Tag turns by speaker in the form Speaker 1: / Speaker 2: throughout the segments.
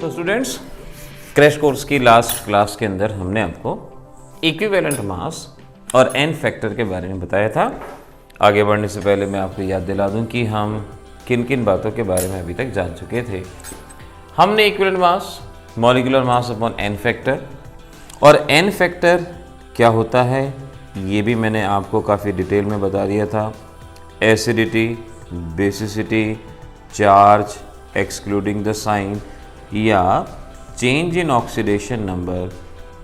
Speaker 1: तो students, crash course की last class के अंदर हमने आपको इक्विवेलेंट मास और एन फैक्टर के बारे में बताया था। आगे बढ़ने से पहले मैं आपको याद दिला दूं कि हम किन किन बातों के बारे में अभी तक जान चुके थे। हमने equivalent mass, molecular mass upon n factor, और एन फैक्टर क्या होता है ये भी मैंने आपको काफ़ी डिटेल में बता दिया था। Acidity, basicity, charge excluding the sign या चेंज इन ऑक्सीडेशन नंबर,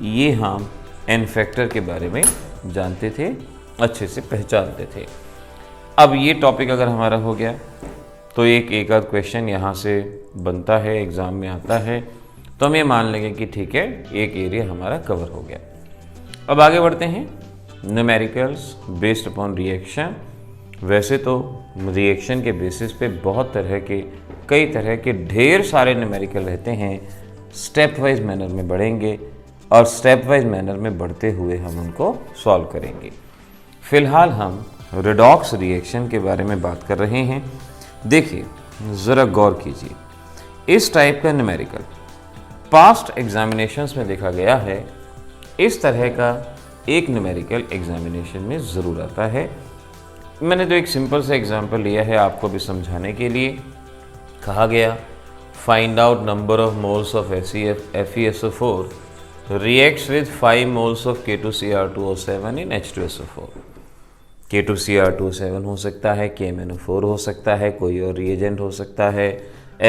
Speaker 1: ये हम एन फैक्टर के बारे में जानते थे, अच्छे से पहचानते थे। अब ये टॉपिक अगर हमारा हो गया तो एक आध क्वेश्चन यहाँ से बनता है, एग्ज़ाम में आता है, तो हम ये मान लेंगे कि ठीक है, एक एरिया हमारा कवर हो गया। अब आगे बढ़ते हैं। Numericals based upon reaction. वैसे तो रिएक्शन के बेसिस पे बहुत तरह के, कई तरह के ढेर सारे न्यूमेरिकल रहते हैं। स्टेप वाइज मैनर में बढ़ेंगे और स्टेप वाइज मैनर में बढ़ते हुए हम उनको सॉल्व करेंगे। फिलहाल हम रेडॉक्स रिएक्शन के बारे में बात कर रहे हैं। देखिए ज़रा गौर कीजिए, इस टाइप का न्यूमेरिकल पास्ट एग्जामिनेशंस में देखा गया है। इस तरह का एक न्यूमेरिकल एग्जामिनेशन में ज़रूर आता है। मैंने तो एक सिंपल सा एग्जांपल लिया है आपको भी समझाने के लिए। कहा गया find out number of moles of FeSO4 reacts with 5 moles of K2Cr2O7 in H2SO4। K2Cr2O7 हो सकता है, KMnO4 हो सकता है, कोई और रिएजेंट हो सकता है,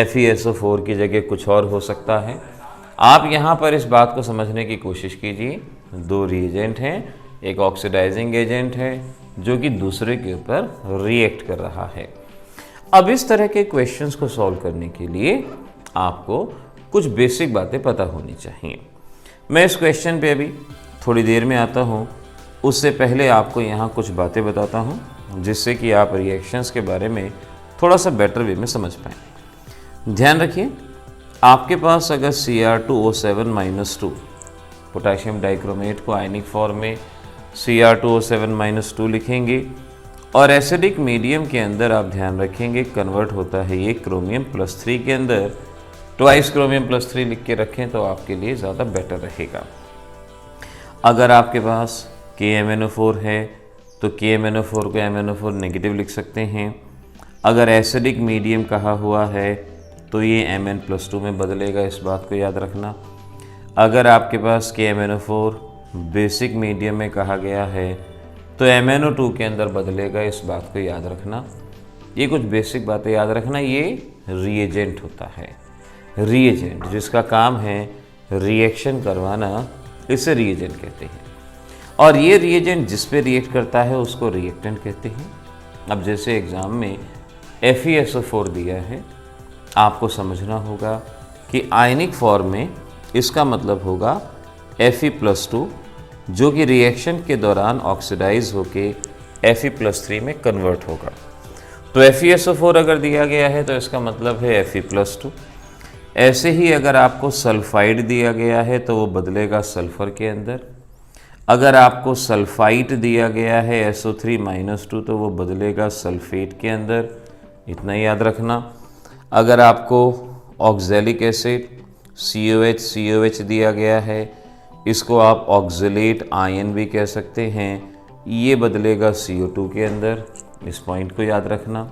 Speaker 1: FeSO4 की जगह कुछ और हो सकता है। आप यहाँ पर इस बात को समझने की कोशिश कीजिए, दो रिएजेंट हैं, एक ऑक्सीडाइजिंग एजेंट है जो कि दूसरे के ऊपर रिएक्ट कर रहा है। अब इस तरह के क्वेश्चंस को सॉल्व करने के लिए आपको कुछ बेसिक बातें पता होनी चाहिए। मैं इस क्वेश्चन पे अभी थोड़ी देर में आता हूँ, उससे पहले आपको यहाँ कुछ बातें बताता हूँ जिससे कि आप रिएक्शंस के बारे में थोड़ा सा बेटर वे में समझ पाएँ। ध्यान रखिए, आपके पास अगर Cr2O7-2 पोटेशियम डाइक्रोमेट को आयनिक फॉर्म में Cr2O7-2 लिखेंगे और एसिडिक मीडियम के अंदर आप ध्यान रखेंगे कन्वर्ट होता है ये क्रोमियम +3 के अंदर, ट्वाइस क्रोमियम +3 लिख के रखें तो आपके लिए ज़्यादा बेटर रहेगा। अगर आपके पास KMnO4 है तो KMnO4 को MnO4 नेगेटिव लिख सकते हैं। अगर एसिडिक मीडियम कहा हुआ है तो ये Mn+2 में बदलेगा, इस बात को याद रखना। अगर आपके पास KMnO4 बेसिक मीडियम में कहा गया है तो MnO2 के अंदर बदलेगा, इस बात को याद रखना। ये कुछ बेसिक बातें याद रखना। ये रिएजेंट होता है, रिएजेंट जिसका काम है रिएक्शन करवाना, इसे रिएजेंट कहते हैं। और ये रिएजेंट जिस पे रिएक्ट करता है उसको रिएक्टेंट कहते हैं। अब जैसे एग्ज़ाम में FeSO4 दिया है, आपको समझना होगा कि आयनिक फॉर्म में इसका मतलब होगा Fe+2 जो कि रिएक्शन के दौरान ऑक्सीडाइज होके Fe+3 में कन्वर्ट होगा। तो FeSO4 अगर दिया गया है तो इसका मतलब है Fe+2। ऐसे ही अगर आपको सल्फाइड दिया गया है तो वो बदलेगा सल्फर के अंदर। अगर आपको सल्फाइट दिया गया है SO3-2 तो वो बदलेगा सल्फेट के अंदर, इतना याद रखना। अगर आपको ऑक्जेलिक एसिड COH दिया गया है, इसको आप ऑक्जेलेट आयन भी कह सकते हैं, ये बदलेगा CO2 के अंदर, इस पॉइंट को याद रखना।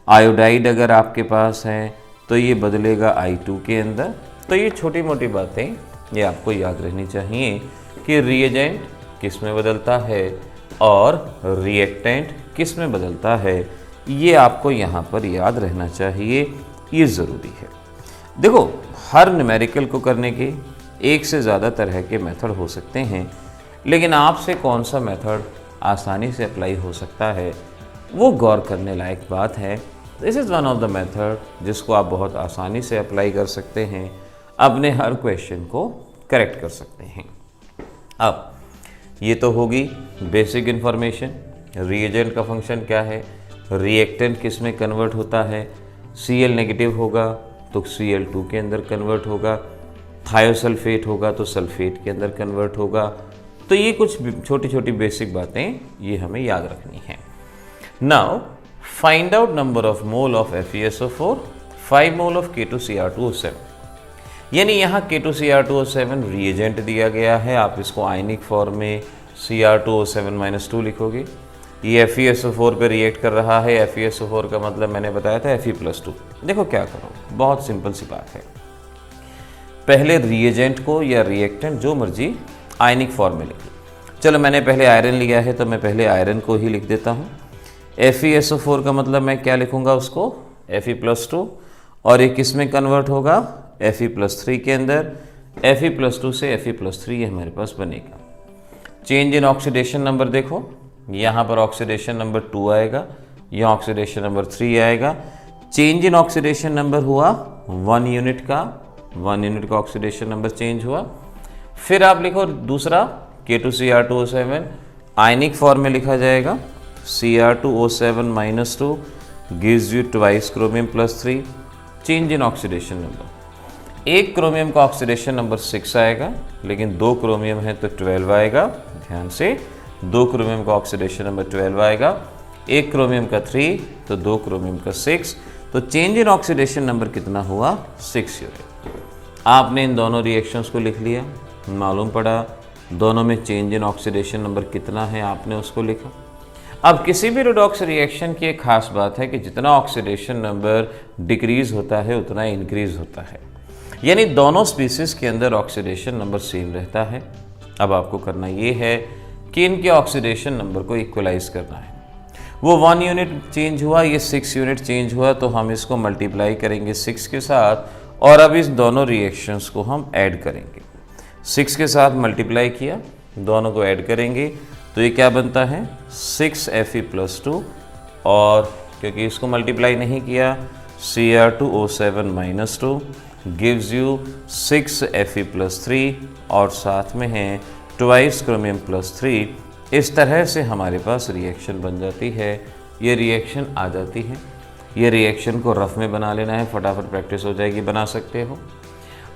Speaker 1: आयोडाइड अगर आपके पास है तो ये बदलेगा I2 के अंदर। तो ये छोटी मोटी बातें ये आपको याद रहनी चाहिए कि रिएजेंट किस में बदलता है और रिएक्टेंट किस में बदलता है, ये आपको यहाँ पर याद रहना चाहिए, ये ज़रूरी है। देखो, हर न्यूमेरिकल को करने के एक से ज़्यादा तरह के मेथड हो सकते हैं, लेकिन आपसे कौन सा मेथड आसानी से अप्लाई हो सकता है वो गौर करने लायक बात है। This is one of the method जिसको आप बहुत आसानी से अप्लाई कर सकते हैं, अपने हर क्वेश्चन को करेक्ट कर सकते हैं। अब ये तो होगी बेसिक इन्फॉर्मेशन, रिएजेंट का फंक्शन क्या है, रिएक्टेंट किस में कन्वर्ट होता है, Cl नेगेटिव होगा तो Cl2 के अंदर कन्वर्ट होगा, थायोसल्फेट होगा तो सल्फेट के अंदर कन्वर्ट होगा। तो ये कुछ छोटी छोटी बेसिक बातें ये हमें याद रखनी है। Now find out number of mole of FeSO4, 5 mole of K2Cr2O7। यानी यहाँ K2Cr2O7 रिएजेंट दिया गया है, आप इसको आयनिक फॉर्म में Cr2O7-2 लिखोगे। ये FeSO4 पे रिएक्ट कर रहा है, FeSO4 का मतलब मैंने बताया था Fe+2। देखो क्या करो, बहुत सिंपल सी बात है, पहले रिएजेंट को या रिएक्टेंट जो मर्जी आयनिक फॉर्म में लिख लो। चलो मैंने पहले आयरन लिया है तो मैं पहले आयरन को ही लिख देता हूँ। FeSO4 का मतलब मैं क्या लिखूँगा उसको, Fe+2, और ये किस में कन्वर्ट होगा, Fe+3 के अंदर। Fe+2 से Fe+3 ये हमारे पास बनेगा। चेंज इन ऑक्सीडेशन नंबर देखो, यहाँ पर ऑक्सीडेशन नंबर 2 आएगा, यहाँ ऑक्सीडेशन नंबर 3 आएगा। चेंज इन ऑक्सीडेशन नंबर हुआ 1 यूनिट का, 1 यूनिट का ऑक्सीडेशन नंबर चेंज हुआ। फिर आप लिखो दूसरा K2Cr2O7 आयनिक फॉर्म में लिखा जाएगा, Cr2O7-2 गिव्स यू ट्वाइस क्रोमियम+3। चेंज इन ऑक्सीडेशन नंबर, एक क्रोमियम का ऑक्सीडेशन नंबर 6 आएगा, लेकिन 2 क्रोमियम है तो 12 आएगा। ध्यान से, 2 क्रोमियम का ऑक्सीडेशन नंबर 12 आएगा, एक क्रोमियम का 3 तो 2 क्रोमियम का 6, तो चेंज इन ऑक्सीडेशन नंबर कितना हुआ, 6 यूनिट। आपने इन दोनों रिएक्शंस को लिख लिया, मालूम पड़ा दोनों में चेंज इन ऑक्सीडेशन नंबर कितना है, आपने उसको लिखा। अब किसी भी रेडॉक्स रिएक्शन की एक खास बात है कि जितना ऑक्सीडेशन नंबर डिक्रीज होता है उतना इंक्रीज होता है, यानी दोनों स्पीसीज के अंदर ऑक्सीडेशन नंबर सेम रहता है। अब आपको करना ये है कि इनके ऑक्सीडेशन नंबर को इक्वलाइज करना है। वो 1 यूनिट चेंज हुआ, ये 6 यूनिट चेंज हुआ, तो हम इसको मल्टीप्लाई करेंगे 6 के साथ, और अब इस दोनों रिएक्शंस को हम ऐड करेंगे। 6 के साथ मल्टीप्लाई किया, दोनों को ऐड करेंगे तो ये क्या बनता है, 6Fe+2, और क्योंकि इसको मल्टीप्लाई नहीं किया, Cr2O7-2 गिव्स यू 6Fe+3, और साथ में है ट्वाइस क्रोमियम+3। इस तरह से हमारे पास रिएक्शन बन जाती है, ये रिएक्शन आ जाती है। ये रिएक्शन को रफ में बना लेना है, फटाफट प्रैक्टिस हो जाएगी, बना सकते हो।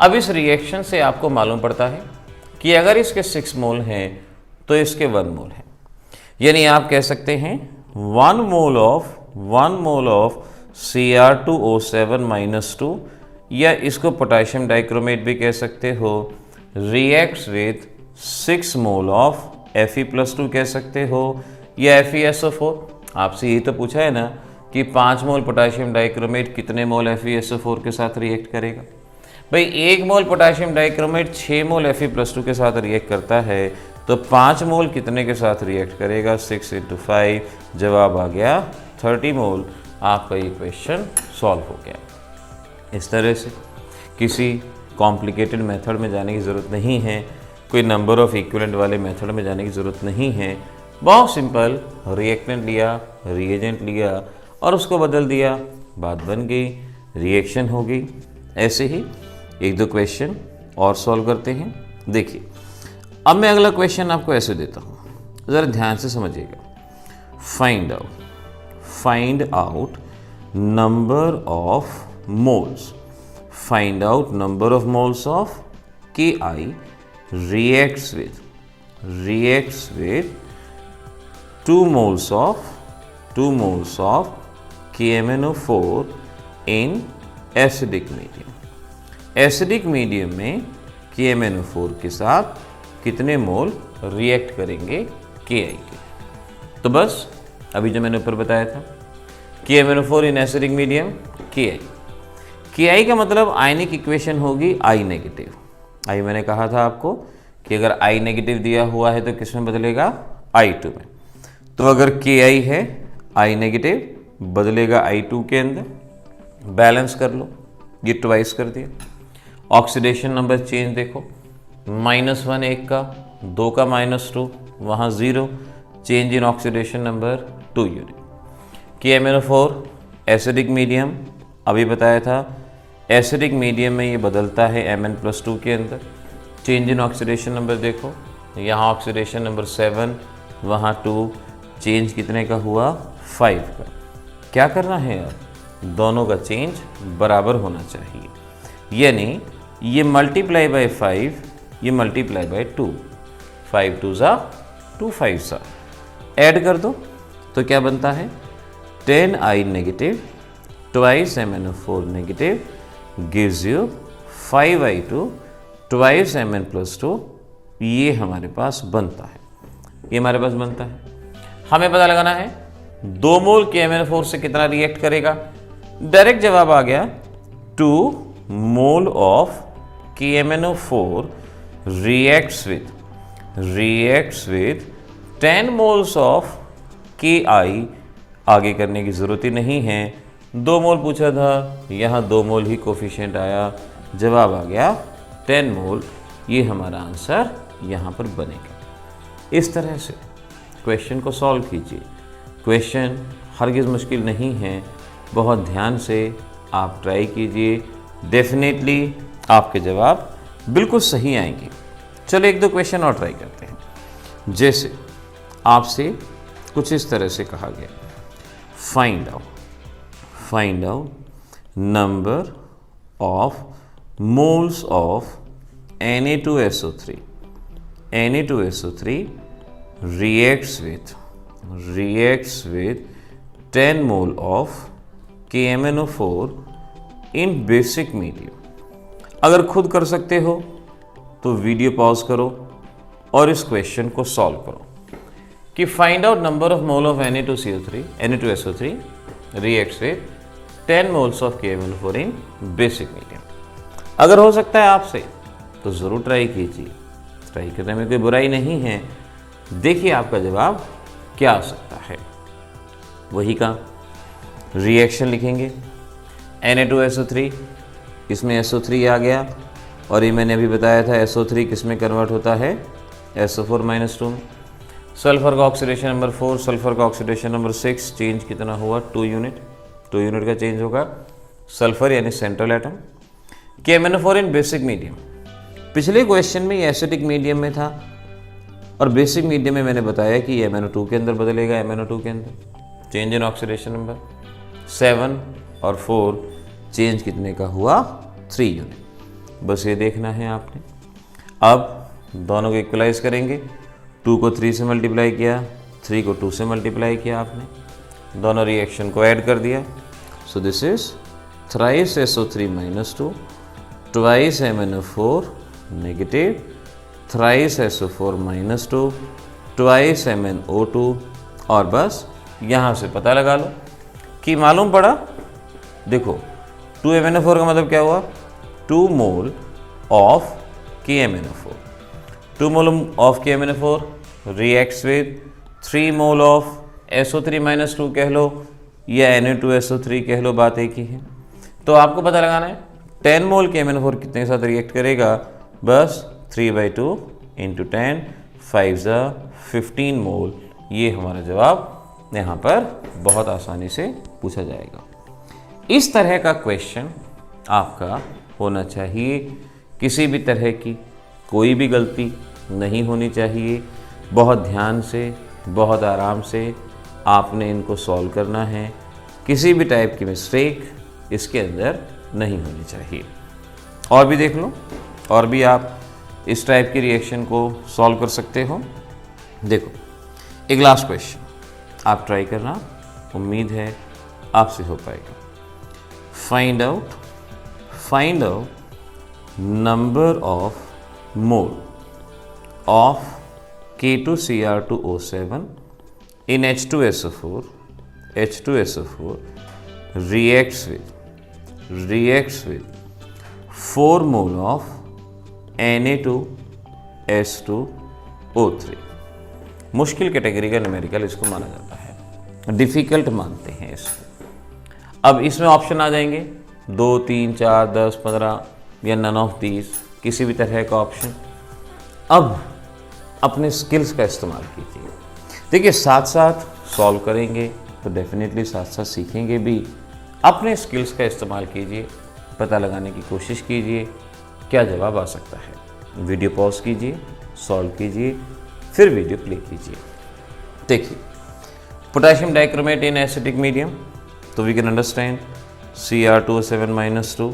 Speaker 1: अब इस रिएक्शन से आपको मालूम पड़ता है कि अगर इसके 6 मोल हैं तो इसके 1 मोल है, यानी आप कह सकते हैं 1 मोल ऑफ Cr2O7-2, या इसको पोटेशियम डाइक्रोमेट भी कह सकते हो, reacts with 6 mole of Fe+2 कह सकते हो, या FeSO4। आपसे यही तो पूछा है ना कि 5 मोल पोटेशियम डाइक्रोमेट कितने मोल FeSO4 के साथ रिएक्ट करेगा। भाई 1 मोल पोटेशियम डाइक्रोमेट 6 मोल Fe+2 के साथ रिएक्ट करता है, तो 5 मोल कितने के साथ रिएक्ट करेगा, 6 × 5, जवाब आ गया 30 मोल। आपका ये क्वेश्चन सॉल्व हो गया। इस तरह से किसी कॉम्प्लिकेटेड मेथड में जाने की ज़रूरत नहीं है, कोई नंबर ऑफ़ इक्विवेलेंट वाले मेथड में जाने की ज़रूरत नहीं है। बहुत सिंपल, रिएक्टेंट लिया, रिएजेंट लिया और उसको बदल दिया, बात बन गई, रिएक्शन हो गई। ऐसे ही 1-2 क्वेश्चन और सॉल्व करते हैं। देखिए, अब मैं अगला क्वेश्चन आपको ऐसे देता हूँ, ज़रा ध्यान से समझिएगा। Find out number of moles, find out number of moles of Ki reacts with 2 moles of KMnO4 in acidic medium। Acidic medium में KMnO4 के साथ कितने मोल रिएक्ट करेंगे Ki के। तो बस अभी जो मैंने ऊपर बताया था, KMnO4 इन एसिडिक मीडियम Ki का मतलब आयनिक इक्वेशन होगी I नेगेटिव। I मैंने कहा था आपको कि अगर I नेगेटिव दिया हुआ है तो किस में बदलेगा, I2 में। तो अगर Ki है I नेगेटिव, बदलेगा I2 के अंदर। बैलेंस कर लो, ये ट्वाइस कर दिया। ऑक्सीडेशन नंबर चेंज देखो, -1 1 का, 2 का -2, वहाँ 0। Change in oxidation number 2 unit. KMnO4 acidic medium, अभी बताया था एसिडिक मीडियम में ये बदलता है Mn+2 के अंदर। चेंज इन ऑक्सीडेशन नंबर देखो, यहाँ ऑक्सीडेशन नंबर 7, वहाँ 2, चेंज कितने का हुआ, 5 का। क्या करना है यार, दोनों का चेंज बराबर होना चाहिए, यानी ये मल्टीप्लाई बाय 5, ये मल्टीप्लाई बाय 2, 5 2 ज़ा 2 5 ज़ा, ऐड कर दो तो क्या बनता है, 10I negative twice MnO4 negative gives you 5i2 twice Mn+2 ये हमारे पास बनता है, ये हमारे पास बनता है। हमें पता लगाना है 2 मोल KMnO4 से कितना रिएक्ट करेगा। डायरेक्ट जवाब आ गया 2 mole of KMnO4 reacts with 10 moles of Ki। आगे करने की ज़रूरत ही नहीं है, 2 मोल पूछा था, यहाँ 2 मोल ही कोफिशिएंट आया, जवाब आ गया 10 मोल। ये हमारा आंसर यहाँ पर बनेगा। इस तरह से क्वेश्चन को सॉल्व कीजिए। क्वेश्चन हरगिज़ मुश्किल नहीं है, बहुत ध्यान से आप ट्राई कीजिए, डेफिनेटली आपके जवाब बिल्कुल सही आएंगे। चलो 1-2 क्वेश्चन और ट्राई करते हैं। जैसे आपसे कुछ इस तरह से कहा गया, find out number of moles of Na2SO3 reacts with 10 mole of KMnO4 in basic medium। अगर खुद कर सकते हो तो वीडियो पॉज करो और इस क्वेश्चन को सॉल्व करो कि find out number of mole of Na2SO3 reacts with 10 moles of KMnO4 in basic medium। अगर हो सकता है आपसे तो ज़रूर ट्राई कीजिए, ट्राई करने में कोई बुराई नहीं है। देखिए आपका जवाब क्या आ सकता है। वही का रिएक्शन लिखेंगे, Na2SO3, इसमें SO3 आ गया और ये मैंने अभी बताया था SO3 किस में कन्वर्ट होता है, SO4-2 में। सल्फर का ऑक्सीडेशन नंबर 4, सल्फर का ऑक्सीडेशन नंबर 6, चेंज कितना हुआ 2 यूनिट का चेंज होगा, सल्फर यानी सेंट्रल एटम। KMnO4 इन बेसिक मीडियम, पिछले क्वेश्चन में ये एसिडिक मीडियम में था और बेसिक मीडियम में मैंने बताया कि ये MnO2 के अंदर बदलेगा, MnO2 के अंदर। चेंज इन ऑक्सीडेशन नंबर 7 और 4, चेंज कितने का हुआ 3 यूनिट। बस ये देखना है आपने। अब दोनों को इक्वलाइज करेंगे, 2 को 3 से मल्टीप्लाई किया, 3 को 2 से मल्टीप्लाई किया आपने, दोनों रिएक्शन को ऐड कर दिया। So this is thrice SO3-2 twice MnO4 negative, thrice SO4-2 twice MnO2। और बस यहाँ से पता लगा लो कि मालूम पड़ा, देखो 2 MnO4 का मतलब क्या हुआ, 2 mole of KMnO4। 2 mole of KMnO4 reacts with 3 mole of SO3-2 कह लो या Na2SO3 कह लो, बात एक ही है। तो आपको पता लगाना है 10 मोल KMnO4 कितने के साथ रिएक्ट करेगा, बस 3/2 × 10, 5 15 मोल। ये हमारा जवाब यहाँ पर बहुत आसानी से पूछा जाएगा। इस तरह का क्वेश्चन आपका होना चाहिए, किसी भी तरह की कोई भी गलती नहीं होनी चाहिए। बहुत ध्यान से, बहुत आराम से आपने इनको सॉल्व करना है, किसी भी टाइप की मिस्टेक इसके अंदर नहीं होनी चाहिए। और भी देख लो, और भी आप इस टाइप की रिएक्शन को सॉल्व कर सकते हो। देखो एक लास्ट क्वेश्चन आप ट्राई करना, उम्मीद है आपसे हो पाएगा। Find out number of mole of K2Cr2O7 in H2SO4 reacts with 4 mole of Na2S2O3। मुश्किल कैटेगरी का न्यूमेरिकल इसको माना जाता है, डिफ़िकल्ट मानते हैं इसको। अब इसमें ऑप्शन आ जाएंगे 2, 3, 4, 10, 15 या नन ऑफ दीज, किसी भी तरह का ऑप्शन। अब अपने स्किल्स का इस्तेमाल कीजिए। देखिए साथ साथ सॉल्व करेंगे तो डेफिनेटली साथ साथ सीखेंगे भी। अपने स्किल्स का इस्तेमाल कीजिए, पता लगाने की कोशिश कीजिए क्या जवाब आ सकता है। वीडियो पॉज कीजिए, सॉल्व कीजिए, फिर वीडियो प्ले कीजिए। देखिए potassium dichromate in acidic medium, तो we can understand Cr2O7-2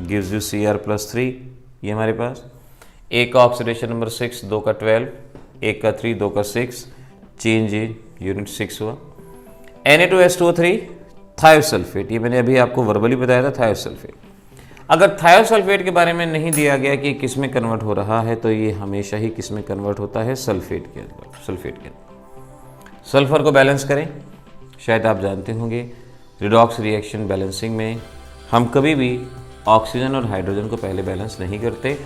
Speaker 1: gives you Cr+3। ये हमारे पास एक का ऑक्सीडेशन नंबर 6, 2 का 12, 1 का 3, 2 का 6, चेंज इन यूनिट 6 हुआ। Na2S2O3 थायोसल्फेट, ये मैंने अभी आपको वर्बली बताया था, थायोसल्फेट। अगर थायोसल्फेट के बारे में नहीं दिया गया कि किस में कन्वर्ट हो रहा है तो ये हमेशा ही किस में कन्वर्ट होता है, सल्फेट के अंदर। सल्फेट के अंदर सल्फर को बैलेंस करें, शायद आप जानते होंगे रिडॉक्स रिएक्शन बैलेंसिंग में हम कभी भी ऑक्सीजन और हाइड्रोजन को पहले बैलेंस नहीं करते,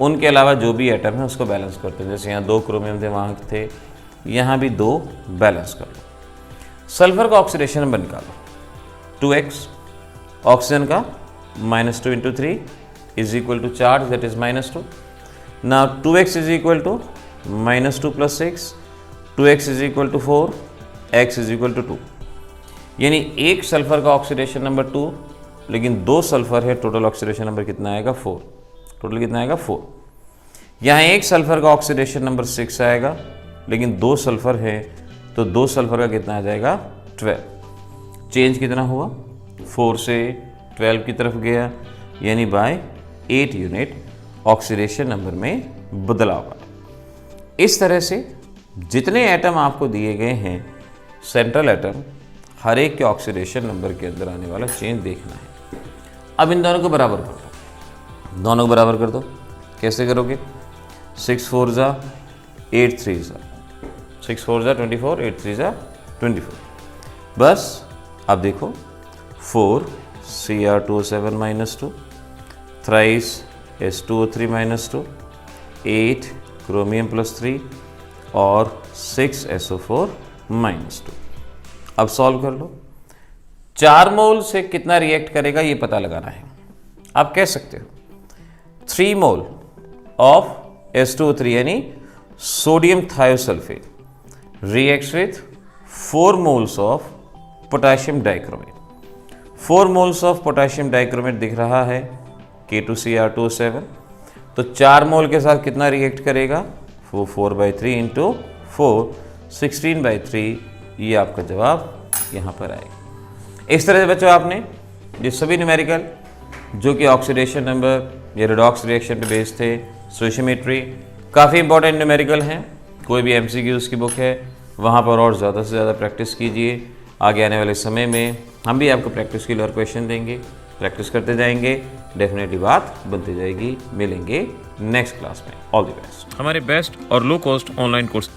Speaker 1: उनके अलावा जो भी एटम है उसको बैलेंस करते हैं। जैसे यहाँ 2 क्रोमियम थे, वहाँ थे, यहाँ भी 2 बैलेंस कर लो। सल्फर का ऑक्सीडेशन नंबर निकालो, 2x, ऑक्सीजन का -2 × 3 is equal to charge that is -2। Now 2x is equal to -2 + 6, 2x is equal to 4, x is equal to 2। यानी एक सल्फर का ऑक्सीडेशन नंबर 2, लेकिन 2 सल्फर है, टोटल ऑक्सीडेशन नंबर कितना आएगा, 4। टोटल कितना आएगा, 4। यहाँ एक सल्फर का ऑक्सीडेशन नंबर 6 आएगा, लेकिन 2 सल्फर है तो 2 सल्फर का कितना आ जाएगा, 12। चेंज कितना हुआ, 4 से 12 की तरफ गया, यानी बाय 8 यूनिट ऑक्सीडेशन नंबर में बदलाव आया। इस तरह से जितने एटम आपको दिए गए हैं सेंट्रल एटम, हर एक के ऑक्सीडेशन नंबर के अंदर आने वाला चेंज देखना है। अब इन दोनों को बराबर कर दो, दोनों को बराबर कर दो। कैसे करोगे, 6 4 ज़ा 8 3 ज़ा 6 4 ज़ा 24, 8 3 ज़ा 24। बस अब देखो 4 Cr2O7 -2, थ्राइस H2O3 -2, 8 क्रोमियम +3 और 6 SO4 -2। अब सॉल्व कर लो। 4 मोल से कितना रिएक्ट करेगा ये पता लगाना है। आप कह सकते हो 3 मोल ऑफ H2O3 यानी sodium thiosulphate reacts with 4 moles of potassium dichromate. 4 moles of potassium dichromate दिख रहा है K2Cr2O7, तो 4 मोल के साथ कितना रिएक्ट करेगा, वो 4/3 × 4 16/3। ये आपका जवाब यहाँ पर आएगा। इस तरह से बच्चों आपने ये सभी न्यूमेरिकल जो कि ऑक्सीडेशन नंबर या रिडॉक्स रिएक्शन पे बेस्ड थे, स्टोइचियोमेट्री, काफ़ी इंपॉर्टेंट न्यूमेरिकल हैं। कोई भी MCQs की बुक है वहाँ पर और ज़्यादा से ज़्यादा प्रैक्टिस कीजिए। आगे आने वाले समय में हम भी आपको प्रैक्टिस के लिए और क्वेश्चन देंगे, प्रैक्टिस करते जाएंगे, डेफिनेटली बात बनती जाएगी। मिलेंगे नेक्स्ट क्लास में। All the best.
Speaker 2: हमारे बेस्ट और लो कॉस्ट ऑनलाइन कोर्स